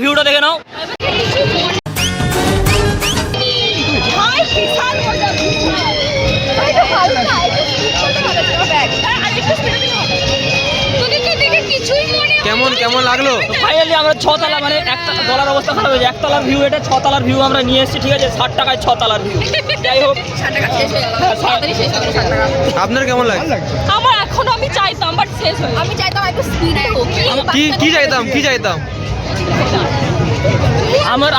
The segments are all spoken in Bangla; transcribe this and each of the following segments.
ভিউটা দেখে নাও। কেমন কেমন লাগলো? ফাইনালি আমরা 6 তলা, মানে একটা গলার অবস্থা খারাপ হয়েছে, 1 তলার ভিউ, এটা 6 তলার ভিউ আমরা নিয়ে এসেছি, ঠিক আছে? 60 টাকায় 6 তলার ভিউ। যাই হোক, 60 টাকা শেষ হয়ে গেল, তাড়াতাড়ি শেষ হয়ে গেল 60 টাকা। আপনার কেমন লাগছে? আমার এখনো আমি চাইতাম বাট শেষ হয়ে, আমি চাইতাম একটু স্পিডে হোক। কি চাইতাম?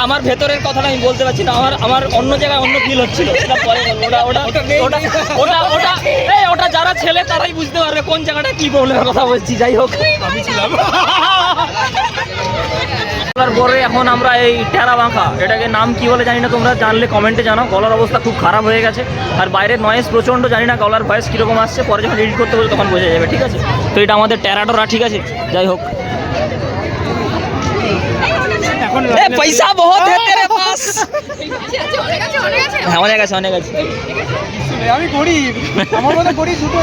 আমার ভেতরের কথাটা আমি বলতে পারছি না, আমার অন্য জায়গায় অন্য ফিল হচ্ছিল, সেটা পরে ওটা যারা ছেলে তারাই বুঝতে পারবে কোন জায়গাটা কি প্রবলেমের কথা বলছি। যাই হোক, আমি ছিলাম পরে এখন আমরা এই টেরা বাঁকা, এটাকে নাম কি বলে জানি না, তোমরা জানলে কমেন্টে জানাও। গলার অবস্থা খুব খারাপ হয়ে গেছে, আর বাইরের নয়েজ প্রচণ্ড, জানি না গলার ভয়েস কীরকম আসছে, পরে যখন এডিট করতে বলবো তখন বোঝা যাবে, ঠিক আছে? তো এটা আমাদের টেরাটোরা, ঠিক আছে? যাই হোক, পয়সা বহুত है तेरे पास। হ্যাঁ, অনেক আছে। আমি গরিব, আমার মতো গরিব দুটো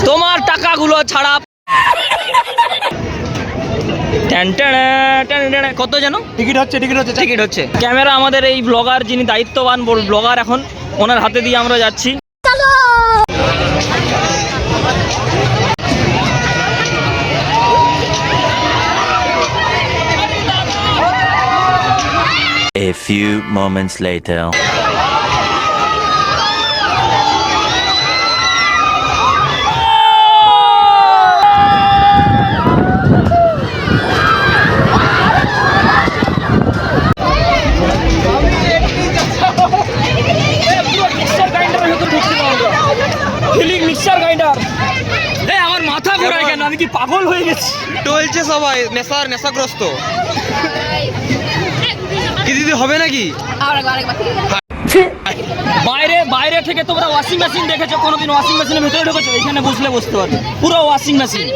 তোমার টাকাগুলো ছাড়া। কত জানো টিকিট হচ্ছে। ক্যামেরা আমাদের এই ব্লগার, যিনি দায়িত্ববান ব্লগার এখন, ওনার হাতে দিয়ে আমরা যাচ্ছি। A few moments later. Mixer grinder, আমার মাথা ঘোরায় কেন? আমি কি পাগল হয়ে গেছি? টলছে সবাই, নেশাগ্রস্ত। কি দিদি হবে নাকি? বাইরে থেকে তোমরা ওয়াশিং মেশিন দেখেছো? কোনোদিন ওয়াশিং মেশিনের ভেতরে ঢুকেছো? এখানে বসলে বসতে পারবে, পুরো ওয়াশিং মেশিন।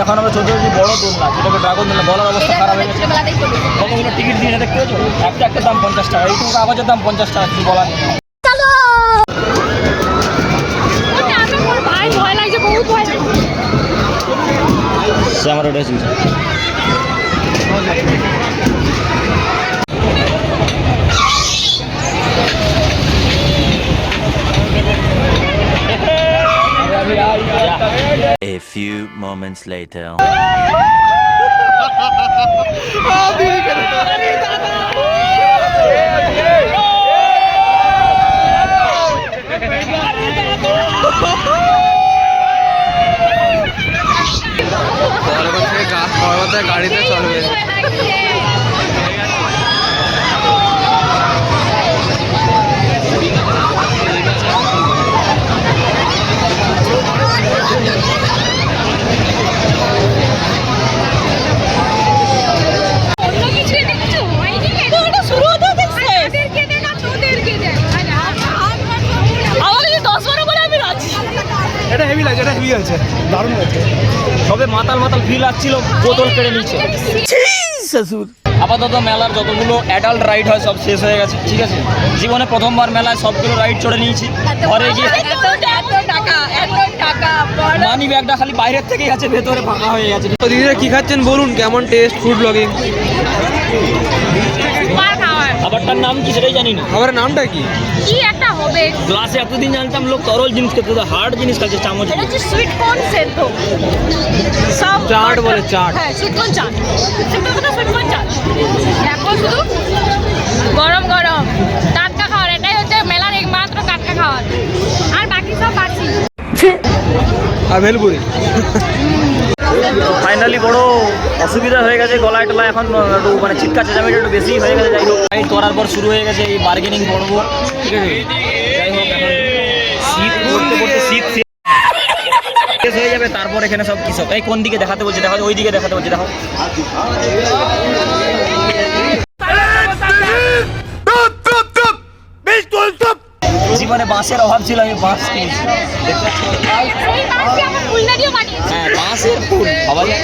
এখন আমরা ছোটো যে বড় দোলনা, যেটাকে ড্রাগন দোলনা, গলার অবস্থা খারাপ হয়ে গেছে। কতগুলো টিকিট দিয়ে দেখতে পেয়েছো? একটা দাম 50 টাকা, এইটুকু কাগজের দাম 50 টাকা, কিছু বলার নেই। সে আমার ওটা শুনছে। A few moments later. গাড়িতে চলবে। এটা হেভি আছে, দারুণ আছে। সবে মাতাল ফিল আসছিল, বোতল কেড়ে নিচ্ছে। আপাতত মেলার যতগুলো অ্যাডাল্ট রাইড হয় সব শেষ হয়ে গেছে, ঠিক আছে? জীবনে প্রথমবার মেলায় সবগুলো রাইড চড়ে নিয়েছি। ঘরে গিয়ে মানি ব্যাগটা খালি বাইরের থেকেই আছে, ভেতরে ফাঁকা হয়ে গেছে। দিদিরা কি খাচ্ছেন বলুন, কেমন টেস্ট ফুড ব্লগিং? খাবারটার নাম কি সেটাই জানি না। খাবারের নামটা কি একটা হবে? গ্লাসে এতদিন জানতাম লোক তরল জিনিস খেতে, হার্ড জিনিস খাচ্ছে, চামচ। এটা হচ্ছে সুইট কর্ন সেদ্ধ, সব চাট বলে, চাট। হ্যাঁ, sweet corn chaat, sweet corn chaat. দেখো শুধু গরম টাটকা খাবার, এটাই হচ্ছে মেলার একমাত্র টাটকা খাবার, আর বাকি সব বাসি। আর ভেলপুরি। ফাইনালি বড় অসুবিধা হয়ে গেছে, গলায় টলায় এখন একটু মানে চিৎকার চেঁচামেচি একটু বেশি হয়ে গেছে। যাই হোক, রাইড করার পর শুরু হয়ে গেছে এই বার্গেনিং পর্ব, ঠিক আছে? যাই হোক, এখন শীত পড়তে শীত শেষ হয়ে যাবে, তারপর এখানে সব কি সব এই কোন দিকে দেখাতে বলছে, দেখো ওই দিকে দেখাতে বলছে, দেখো জীবনে বাঁশের অভাব ছিল, আমি বাঁশ কিনেছি। এই মাছটি আমার ফুলদারিও বানিয়েছে। হ্যাঁ বাঁশের ফুল, ভাবা যায়।